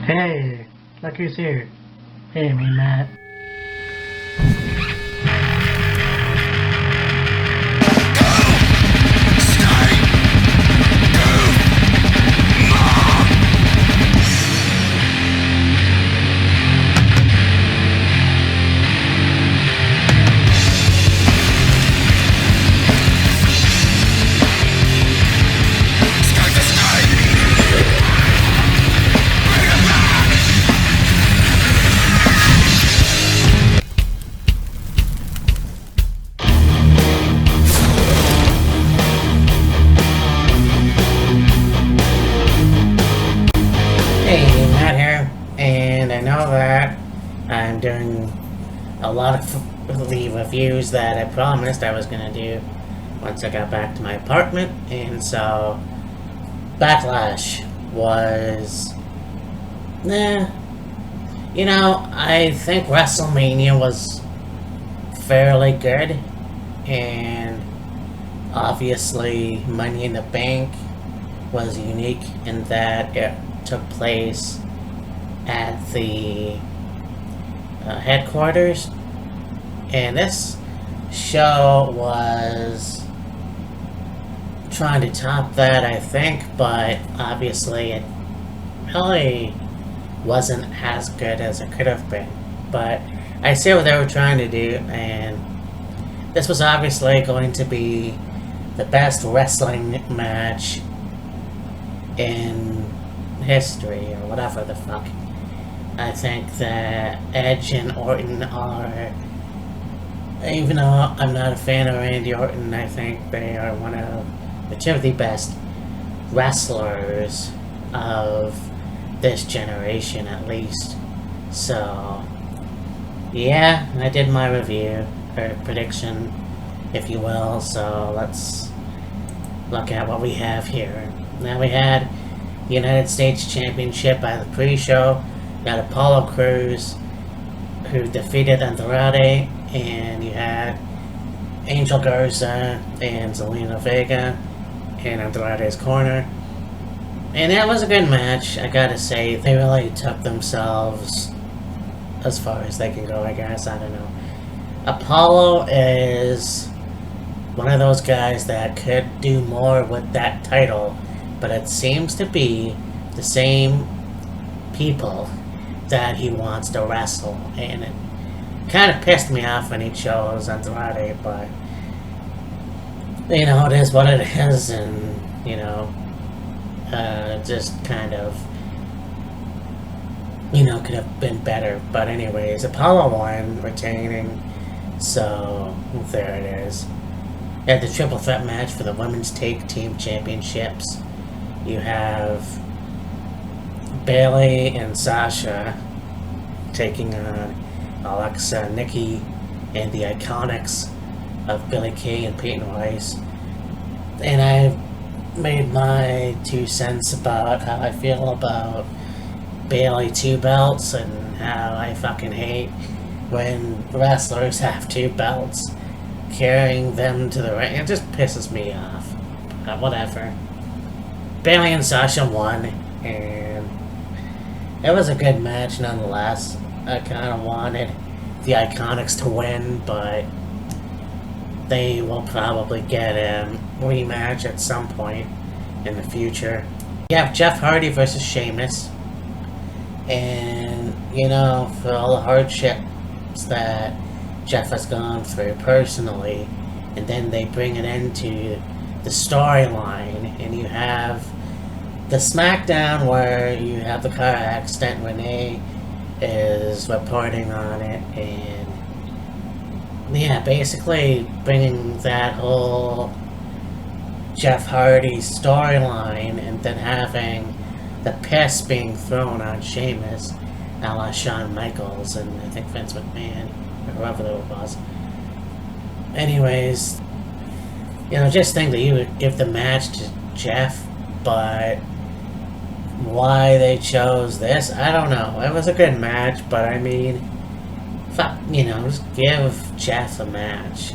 Hey, look who's here. Hey, me, Matt. Hey, Matt here, and I know that I'm doing a lot of the reviews that I promised I was gonna do once I got back to my apartment, and so Backlash was, I think WrestleMania was fairly good, and obviously Money in the Bank was unique in that it took place at the headquarters, and this show was trying to top that, I think, but obviously it really wasn't as good as it could have been. But I see what they were trying to do, and this was obviously going to be the best wrestling match in history, or whatever the fuck. I think that Edge and Orton are, even though I'm not a fan of Randy Orton, I think they are two of the best wrestlers of this generation, at least. So, yeah, I did my review, or prediction, if you will, so let's look at what we have here. Now we had United States Championship by the pre-show. You had Apollo Crews, who defeated Andrade, and you had Angel Garza and Zelina Vega in Andrade's corner. And that was a good match, I gotta say. They really took themselves as far as they can go, I guess. I don't know. Apollo is one of those guys that could do more with that title, but it seems to be the same people that he wants to wrestle, and it kind of pissed me off when he chose Andrade, but it is what it is, and just kind of could have been better. But anyways, Apollo won, retaining, so there it is. You had the triple threat match for the women's tag team championships. You have Bayley and Sasha taking on Alexa, Nikki, and the Iconics of Billie Kay and Peyton Royce. And I made my 2 cents about how I feel about Bayley 2 belts, and how I fucking hate when wrestlers have 2 belts carrying them to the ring. It just pisses me off. But whatever. Bayley and Sasha won, and it was a good match nonetheless. I kind of wanted the Iconics to win, but they will probably get a rematch at some point in the future. You have Jeff Hardy versus Sheamus, and for all the hardships that Jeff has gone through personally, and then they bring it into the storyline, and you have the SmackDown where you have the car accident. Renee is reporting on it, and basically bringing that whole Jeff Hardy storyline, and then having the piss being thrown on Sheamus, a la Shawn Michaels and I think Vince McMahon, or whoever it was. Anyways, just think that you would give the match to Jeff, but why they chose this, I don't know. It was a good match, but I mean, fuck, just give Jeff a match,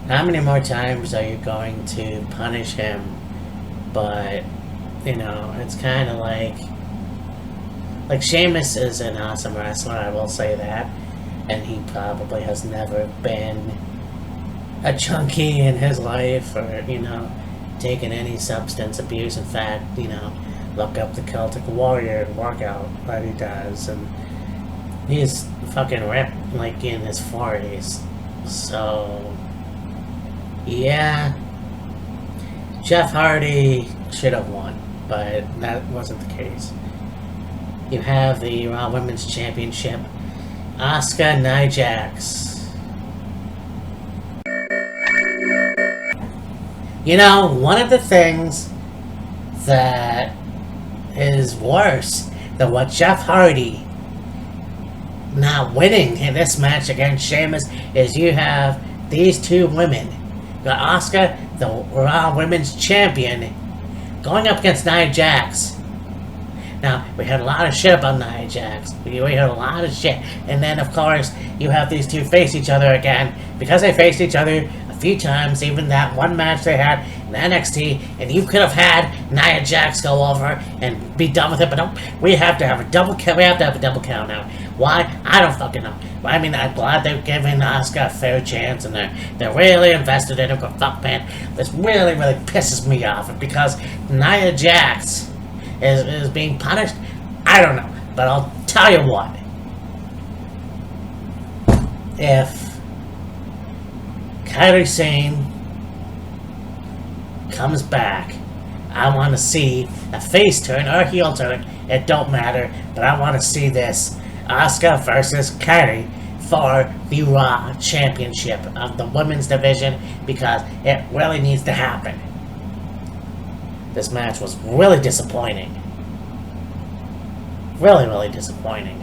How many more times are you going to punish him? But, it's kind of like, Like, Sheamus is an awesome wrestler, I will say that. And he probably has never been a junkie in his life or, taken any substance abuse. In fact, look up the Celtic Warrior and workout that he does. And he's fucking ripped, like, in his 40s. So, yeah. Jeff Hardy should have won, but that wasn't the case. You have the Raw Women's Championship. Asuka, Nia Jax. One of the things that is worse than what Jeff Hardy not winning in this match against Sheamus is you have these two women. You got Asuka, the Raw Women's Champion, going up against Nia Jax. Now, we had a lot of shit about Nia Jax. We heard a lot of shit. And then, of course, you have these two face each other again. Because they faced each other a few times, even that one match they had in NXT, and you could have had Nia Jax go over and be done with it, but no, we have to have a double count. We have to have a double count now. Why? I don't fucking know. I mean, I'm glad they're giving Asuka a fair chance, and they're really invested in her. But fuck, man, this really, really pisses me off. Because Nia Jax is being punished? I don't know. But I'll tell you what. If Kairi Sane comes back, I want to see a face turn or a heel turn. It don't matter. But I want to see this Asuka versus Kairi for the Raw Championship of the women's division, because it really needs to happen. This match was really disappointing. Really, really disappointing.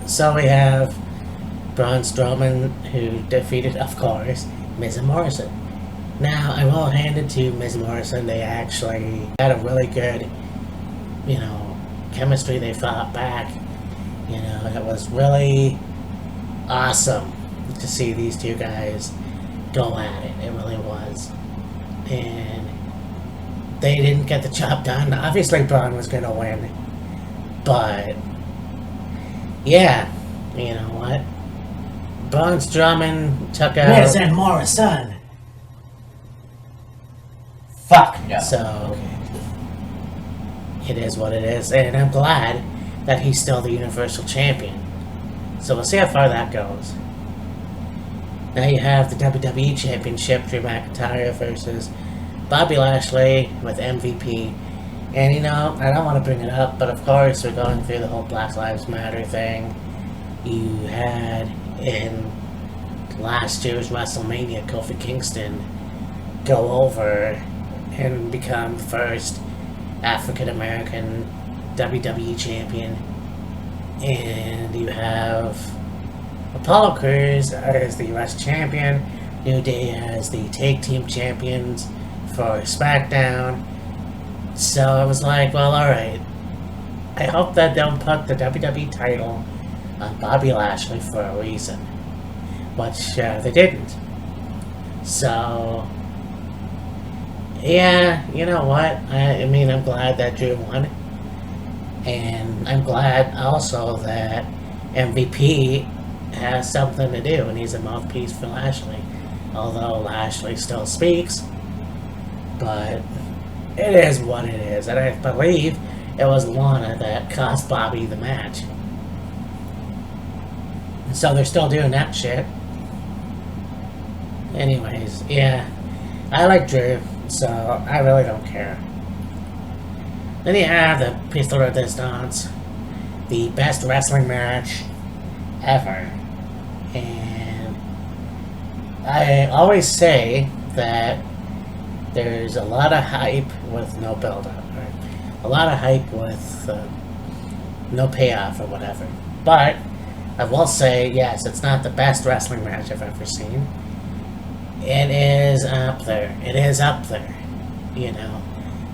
So we have Braun Strowman, who defeated, of course, Miz and Morrison. Now, I will hand it to Miz and Morrison. They actually had a really good, chemistry. They fought back. It was really awesome to see these two guys go at it. It really was. And they didn't get the job done. Obviously, Braun was going to win. But, yeah, you know what? Braun Strowman took out Miz and Morrison. Fuck no. So, it is what it is. And I'm glad that he's still the Universal Champion. So we'll see how far that goes. Now you have the WWE Championship, Drew McIntyre versus Bobby Lashley with MVP. And I don't want to bring it up, but of course we're going through the whole Black Lives Matter thing. You had in last year's WrestleMania, Kofi Kingston go over and become the first African American WWE Champion. And you have Apollo Crews as the US Champion, New Day as the Tag Team Champions for SmackDown. So I was like, well, alright. I hope that they don't put the WWE title on Bobby Lashley for a reason. Which they didn't. So, yeah, you know what? I mean, I'm glad that Drew won. And I'm glad also that MVP has something to do, and he's a mouthpiece for Lashley. Although Lashley still speaks, but it is what it is. And I believe it was Lana that cost Bobby the match. So they're still doing that shit. Anyways, yeah, I like Drew, so I really don't care. Then you have the Piece de Resistance, the best wrestling match ever. And I always say that there's a lot of hype with no build-up, right? A lot of hype with no payoff or whatever. But I will say, yes, it's not the best wrestling match I've ever seen. It is up there. It is up there.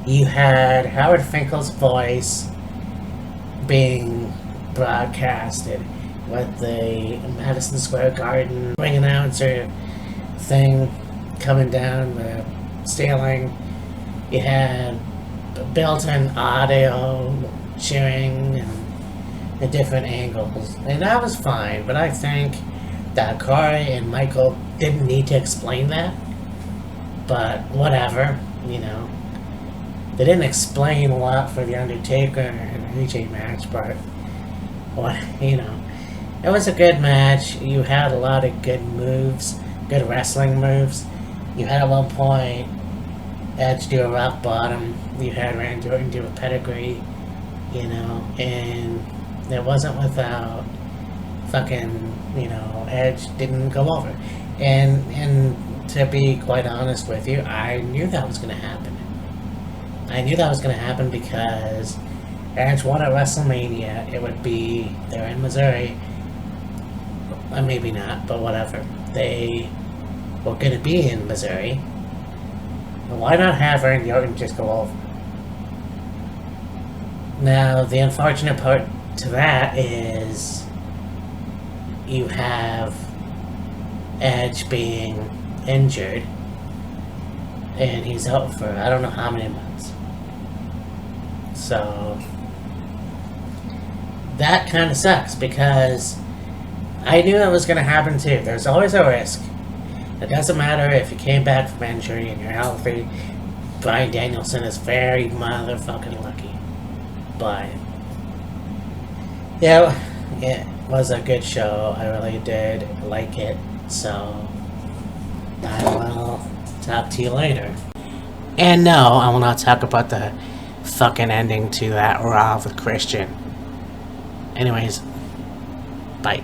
You had Howard Finkel's voice being broadcasted with the Madison Square Garden ring announcer thing coming down the ceiling. You had built-in audio cheering and different angles, and that was fine. But I think that Corey and Michael didn't need to explain that. But whatever, you know. They didn't explain a lot for the Undertaker and AJ match, but what, you know. It was a good match. You had a lot of good moves, good wrestling moves. You had at one point Edge do a rock bottom. You had Randy Orton do a pedigree, you know, and it wasn't without fucking, you know, Edge didn't go over. And to be quite honest with you, I knew that was going to happen. I knew that was going to happen because Edge won at WrestleMania. It would be, they're in Missouri. Maybe not, but whatever. They were going to be in Missouri. Why not have Randy Orton just go over? Now, the unfortunate part to that is you have Edge being injured, and he's out for I don't know how many months. So that kind of sucks because I knew that was going to happen too. There's always a risk. It doesn't matter if you came back from injury and you're healthy. Bryan Danielson is very motherfucking lucky. But yeah, it was a good show. I really did like it. So I will talk to you later. And no, I will not talk about the fucking ending to that Raw with Christian. Anyways, bye.